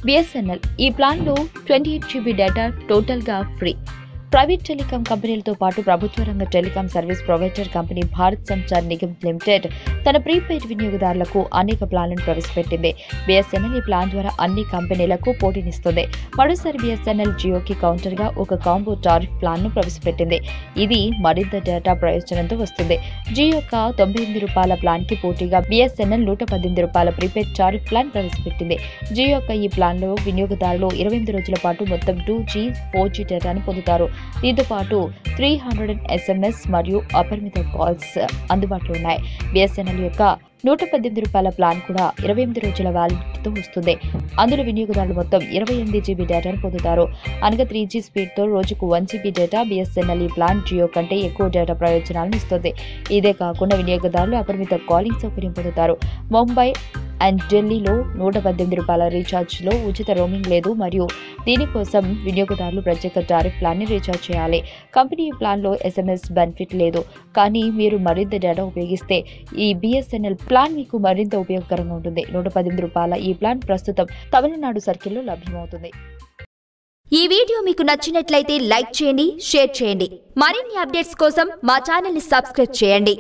BSNL ఈ ప్లాన్లో 28 GB data టోటల్గా ఫ్రీ. ప్రైవేట్ టెలికాం కంపెనీలతో పాటు ప్రభుత్వ రంగ telecom service provider company Bharat Sanchar Nigam limited తన ప్రీపెయిడ్ వినియోగదారులకు అనేక ప్లాన్లను ప్రవేశపెట్టింది. BSNL ఈ ప్లాన్ ద్వారా అన్ని కంపెనీలకు పోటీనిస్తుంది. మరోసారి BSNL జియోకి కౌంటర్గా ఒక కాంబో టారిఫ్ ప్లాన్ను ప్రవేశపెట్టింది. ఇది మరింత డేటా ప్రయోజనంతో వస్తుంది. జియో యొక్క ₹98 ప్లాన్కి పోటీగా BSNL ₹118 ప్రీపెయిడ్ టారిఫ్ ప్లాన్ ప్రవేశపెట్టింది. జియో యొక్క ఈ ప్లాన్లో వినియోగదారులు 28 రోజుల పాటు మొత్తం 2G, 4G డేటాను పొందుతారు. దీంతో పాటు 300 SMS మరియు అపరిమిత కాల్స్ అందుబాటులో ఉన్నాయి. BSNL యొక్క ₹118 ప్లాన్ కూడా 28 రోజుల వ్యాలిడిటీతో వస్తుంది. అందులో వినియోగదారులు మొత్తం 28 GB డేటాను పొందుతారు. అనగా 3G స్పీడ్తో రోజుకు 1 GB డేటా. BSNL ఈ ప్లాన్ జియో కంటే ఎక్కువ డేటా ప్రయోజనాలను ఇస్తుంది. ఇదే కాకుండా వినియోగదారులు అపరిమిత కాలింగ్ సౌకర్యం పొందుతారు. ముంబై అండ్ ఢిల్లీలో ₹118 రీఛార్జ్లో ఉచిత రోమింగ్ లేదు మరియు దీనికోసం వినియోగదారులు ప్రత్యేక టారిఫ్ ప్లాన్ని రీఛార్జ్ చేయాలి. కంపెనీ ఈ ప్లాన్లో SMS బెనిఫిట్ లేదు. కానీ మీరు మరింత డేటా ఉపయోగిస్తే ఈ BSNL ప్లాన్ మీకు మరింత ఉపయోగకరంగా ఉంటుంది. ₹118 ఈ ప్లాన్ ప్రస్తుతం తమిళనాడు సర్కిల్లో లభ్యమవుతుంది. ఈ వీడియో మీకు నచ్చినట్లయితే లైక్ చేయండి, షేర్ చేయండి. మరిన్ని అప్డేట్స్ కోసం మా ఛానల్ ని సబ్స్క్రైబ్ చేయండి.